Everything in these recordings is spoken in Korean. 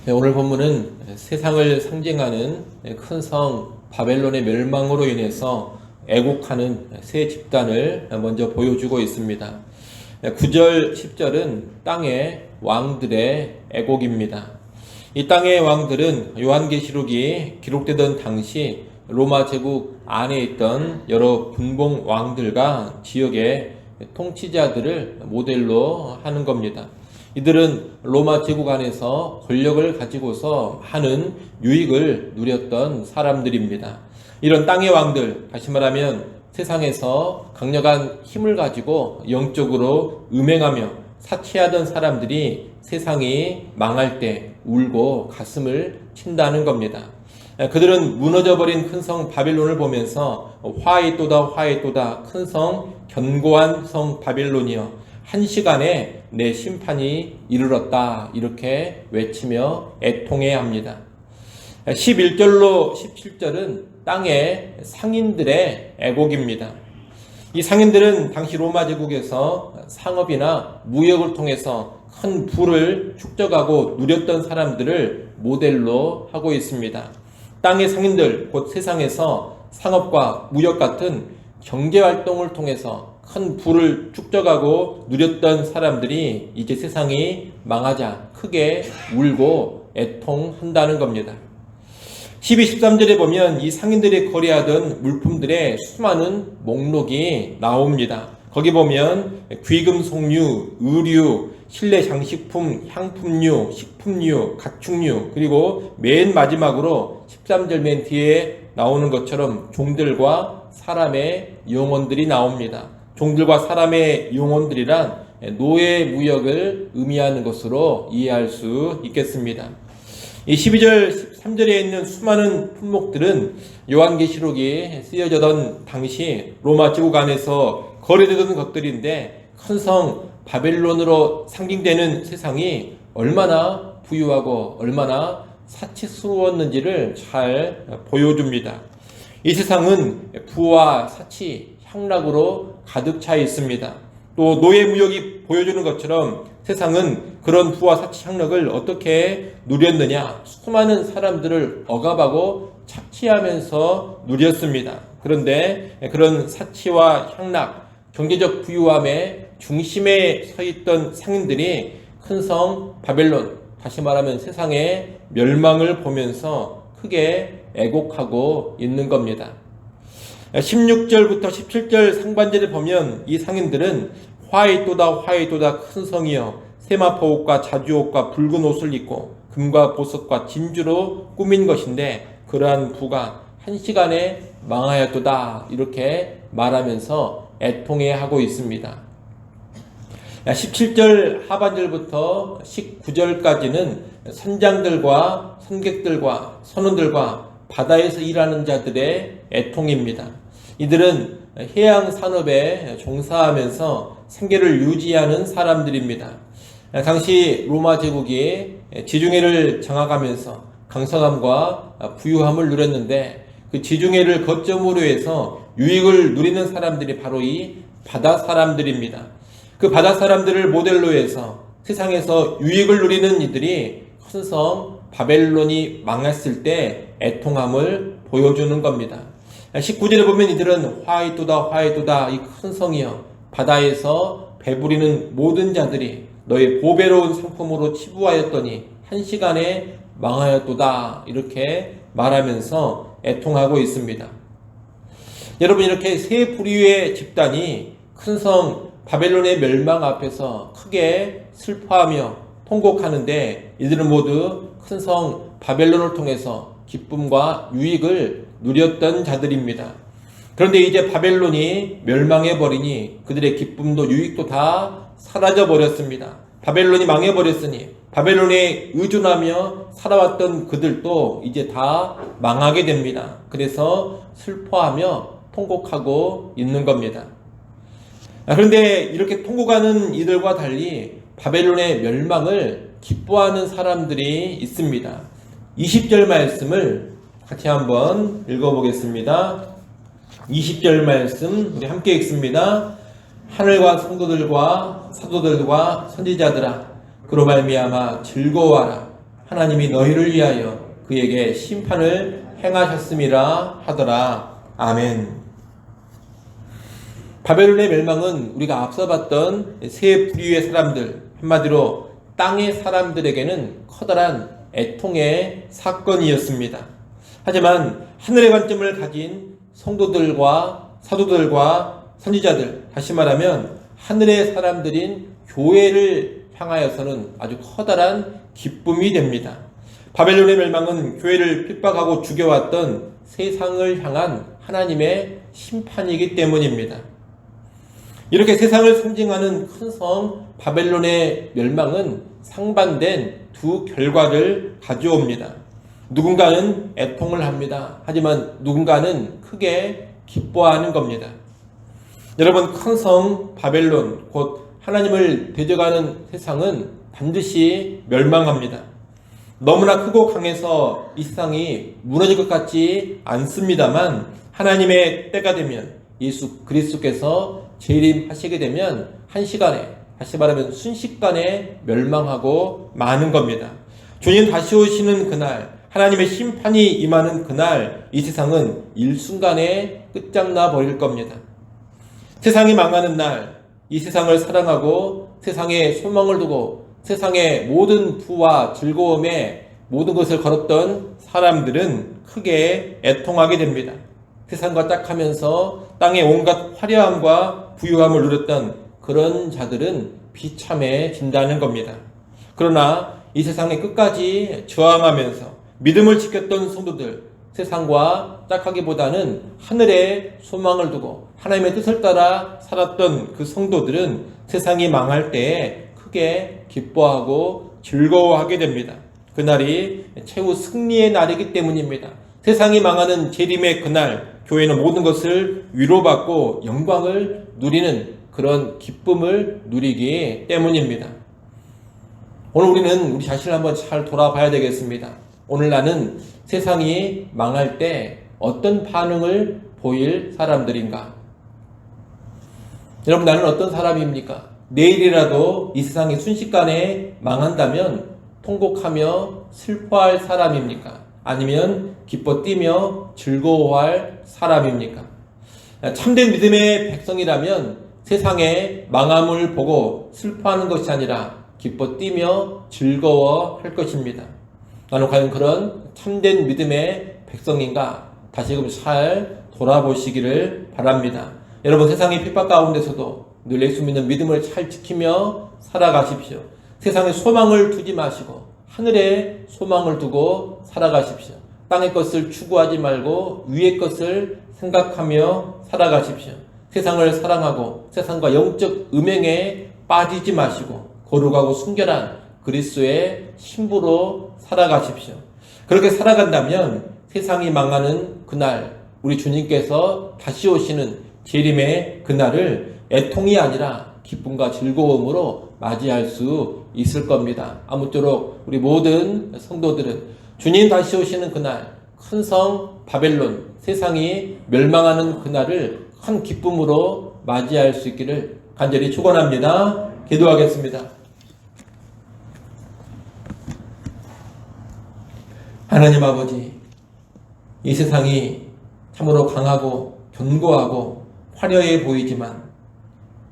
오늘 본문은 세상을 상징하는 큰 성 바벨론의 멸망으로 인해서 애곡하는 세 집단을 먼저 보여주고 있습니다. 9절, 10절은 땅의 왕들의 애곡입니다. 이 땅의 왕들은 요한계시록이 기록되던 당시 로마 제국 안에 있던 여러 분봉 왕들과 지역의 통치자들을 모델로 하는 겁니다. 이들은 로마 제국 안에서 권력을 가지고서 많은 유익을 누렸던 사람들입니다. 이런 땅의 왕들, 다시 말하면 세상에서 강력한 힘을 가지고 영적으로 음행하며 사치하던 사람들이 세상이 망할 때 울고 가슴을 친다는 겁니다. 그들은 무너져버린 큰 성 바벨론을 보면서 화이또다 화이또다 큰 성 견고한 성 바벨론이여 한 시간에 내 심판이 이르렀다 이렇게 외치며 애통해 합니다. 11절로 17절은 땅의 상인들의 애곡입니다. 이 상인들은 당시 로마 제국에서 상업이나 무역을 통해서 큰 부를 축적하고 누렸던 사람들을 모델로 하고 있습니다. 땅의 상인들, 곧 세상에서 상업과 무역 같은 경제활동을 통해서 큰 부를 축적하고 누렸던 사람들이 이제 세상이 망하자 크게 울고 애통한다는 겁니다. 12, 13절에 보면 이 상인들이 거래하던 물품들의 수많은 목록이 나옵니다. 거기 보면 귀금속류, 의류, 실내 장식품, 향품류, 식품류, 가축류, 그리고 맨 마지막으로 13절 맨 뒤에 나오는 것처럼 종들과 사람의 영혼들이 나옵니다. 종들과 사람의 영혼들이란 노예 무역을 의미하는 것으로 이해할 수 있겠습니다. 이 12절, 13절에 있는 수많은 품목들은 요한계시록이 쓰여지던 당시 로마 제국 안에서 거래되던 것들인데 큰 성 바벨론으로 상징되는 세상이 얼마나 부유하고 얼마나 사치스러웠는지를 잘 보여줍니다. 이 세상은 부와 사치, 향락으로 가득 차 있습니다. 또 노예무역이 보여주는 것처럼 세상은 그런 부와 사치 향락을 어떻게 누렸느냐, 수많은 사람들을 억압하고 착취하면서 누렸습니다. 그런데 그런 사치와 향락, 경제적 부유함의 중심에 서 있던 상인들이 큰 성 바벨론, 다시 말하면 세상의 멸망을 보면서 크게 애곡하고 있는 겁니다. 16절부터 17절 상반절을 보면 이 상인들은 화이또다 화이또다 큰 성이여 세마포 옷과 자주옷과 붉은 옷을 입고 금과 보석과 진주로 꾸민 것인데 그러한 부가 한 시간에 망하였도다 이렇게 말하면서 애통해 하고 있습니다. 17절 하반절부터 19절까지는 선장들과 선객들과 선원들과 바다에서 일하는 자들의 애통입니다. 이들은 해양 산업에 종사하면서 생계를 유지하는 사람들입니다. 당시 로마 제국이 지중해를 장악하면서 강성함과 부유함을 누렸는데 그 지중해를 거점으로 해서 유익을 누리는 사람들이 바로 이 바다 사람들입니다. 그 바다 사람들을 모델로 해서 세상에서 유익을 누리는 이들이 큰 성 바벨론이 망했을 때 애통함을 보여주는 겁니다. 19절에 보면 이들은 화이또다 화이또다 이 큰 성이여 바다에서 배부리는 모든 자들이 너의 보배로운 상품으로 치부하였더니 한 시간에 망하였도다 이렇게 말하면서 애통하고 있습니다. 여러분, 이렇게 세 부류의 집단이 큰 성 바벨론의 멸망 앞에서 크게 슬퍼하며 통곡하는데 이들은 모두 큰 성 바벨론을 통해서 기쁨과 유익을 누렸던 자들입니다. 그런데 이제 바벨론이 멸망해버리니 그들의 기쁨도 유익도 다 사라져버렸습니다. 바벨론이 망해버렸으니 바벨론에 의존하며 살아왔던 그들도 이제 다 망하게 됩니다. 그래서 슬퍼하며 통곡하고 있는 겁니다. 그런데 이렇게 통곡하는 이들과 달리 바벨론의 멸망을 기뻐하는 사람들이 있습니다. 20절 말씀을 같이 한번 읽어보겠습니다. 20절 말씀 우리 함께 읽습니다. 하늘과 성도들과 사도들과 선지자들아 그로 말미암아 즐거워하라. 하나님이 너희를 위하여 그에게 심판을 행하셨음이라 하더라. 아멘. 바벨론의 멸망은 우리가 앞서 봤던 세 부류의 사람들, 한마디로 땅의 사람들에게는 커다란 애통의 사건이었습니다. 하지만 하늘의 관점을 가진 성도들과 사도들과 선지자들, 다시 말하면 하늘의 사람들인 교회를 향하여서는 아주 커다란 기쁨이 됩니다. 바벨론의 멸망은 교회를 핍박하고 죽여왔던 세상을 향한 하나님의 심판이기 때문입니다. 이렇게 세상을 상징하는 큰 성 바벨론의 멸망은 상반된 두 결과를 가져옵니다. 누군가는 애통을 합니다. 하지만 누군가는 크게 기뻐하는 겁니다. 여러분, 큰 성 바벨론, 곧 하나님을 대적하는 세상은 반드시 멸망합니다. 너무나 크고 강해서 이 세상이 무너질 것 같지 않습니다만 하나님의 때가 되면, 예수 그리스도께서 재림하시게 되면 한시간에, 다시 말하면 순식간에 멸망하고 마는 겁니다. 주님 다시 오시는 그날, 하나님의 심판이 임하는 그날, 이 세상은 일순간에 끝장나 버릴 겁니다. 세상이 망하는 날, 이 세상을 사랑하고 세상에 소망을 두고 세상의 모든 부와 즐거움에 모든 것을 걸었던 사람들은 크게 애통하게 됩니다. 세상과 짝하면서 땅의 온갖 화려함과 부유함을 누렸던 그런 자들은 비참해진다는 겁니다. 그러나 이 세상의 끝까지 저항하면서 믿음을 지켰던 성도들, 세상과 짝하기보다는 하늘에 소망을 두고 하나님의 뜻을 따라 살았던 그 성도들은 세상이 망할 때에 크게 기뻐하고 즐거워하게 됩니다. 그날이 최후 승리의 날이기 때문입니다. 세상이 망하는 재림의 그날, 교회는 모든 것을 위로받고 영광을 누리는 그런 기쁨을 누리기 때문입니다. 오늘 우리는 우리 자신을 한번 잘 돌아봐야 되겠습니다. 오늘 나는 세상이 망할 때 어떤 반응을 보일 사람들인가? 여러분, 나는 어떤 사람입니까? 내일이라도 이 세상이 순식간에 망한다면 통곡하며 슬퍼할 사람입니까? 아니면 기뻐 뛰며 즐거워할 사람입니까? 참된 믿음의 백성이라면 세상의 망함을 보고 슬퍼하는 것이 아니라 기뻐 뛰며 즐거워할 것입니다. 나는 과연 그런 참된 믿음의 백성인가? 다시금 잘 돌아보시기를 바랍니다. 여러분, 세상의 핍박 가운데서도 늘 예수 믿는 믿음을 잘 지키며 살아가십시오. 세상에 소망을 두지 마시고 하늘에 소망을 두고 살아가십시오. 땅의 것을 추구하지 말고 위의 것을 생각하며 살아가십시오. 세상을 사랑하고 세상과 영적 음행에 빠지지 마시고 거룩하고 순결한 그리스도의 신부로 살아가십시오. 그렇게 살아간다면 세상이 망하는 그날, 우리 주님께서 다시 오시는 재림의 그날을 애통이 아니라 기쁨과 즐거움으로 맞이할 수 있을 겁니다. 아무쪼록 우리 모든 성도들은 주님 다시 오시는 그날, 큰 성 바벨론, 세상이 멸망하는 그날을 큰 기쁨으로 맞이할 수 있기를 간절히 축원합니다. 기도하겠습니다. 하나님 아버지, 이 세상이 참으로 강하고 견고하고 화려해 보이지만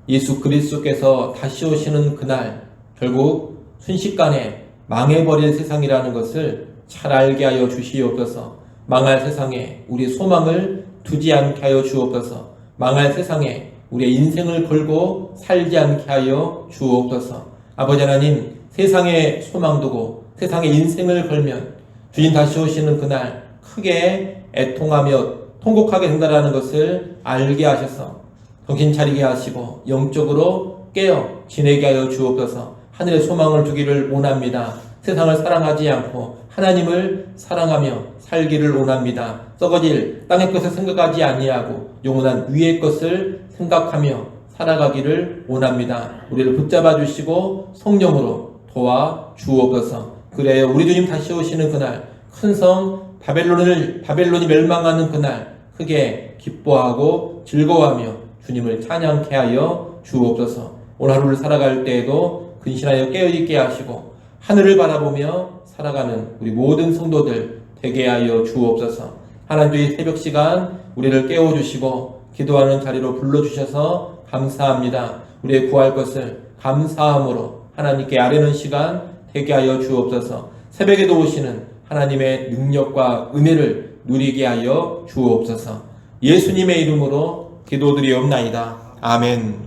예수 그리스도께서 다시 오시는 그날 결국 순식간에 망해버릴 세상이라는 것을 잘 알게 하여 주시옵소서. 망할 세상에 우리 소망을 두지 않게 하여 주옵소서. 망할 세상에 우리의 인생을 걸고 살지 않게 하여 주옵소서. 아버지 하나님, 세상에 소망 두고 세상에 인생을 걸면 주님 다시 오시는 그날 크게 애통하며 통곡하게 된다는 것을 알게 하셔서 정신 차리게 하시고 영적으로 깨어 지내게 하여 주옵소서. 하늘의 소망을 두기를 원합니다. 세상을 사랑하지 않고 하나님을 사랑하며 살기를 원합니다. 썩어질 땅의 것을 생각하지 아니하고 영원한 위의 것을 생각하며 살아가기를 원합니다. 우리를 붙잡아 주시고 성령으로 도와 주옵소서. 그래요, 우리 주님 다시 오시는 그날 큰 성 바벨론이 멸망하는 그날 크게 기뻐하고 즐거워하며 주님을 찬양케 하여 주옵소서. 오늘 하루를 살아갈 때에도 근신하여 깨어있게 하시고 하늘을 바라보며 살아가는 우리 모든 성도들 되게 하여 주옵소서. 하나님의 새벽 시간 우리를 깨워주시고 기도하는 자리로 불러주셔서 감사합니다. 우리의 구할 것을 감사함으로 하나님께 아뢰는 시간 되게 하여 주옵소서. 새벽에도 오시는 하나님의 능력과 은혜를 누리게 하여 주옵소서. 예수님의 이름으로 기도드리옵나이다. 아멘.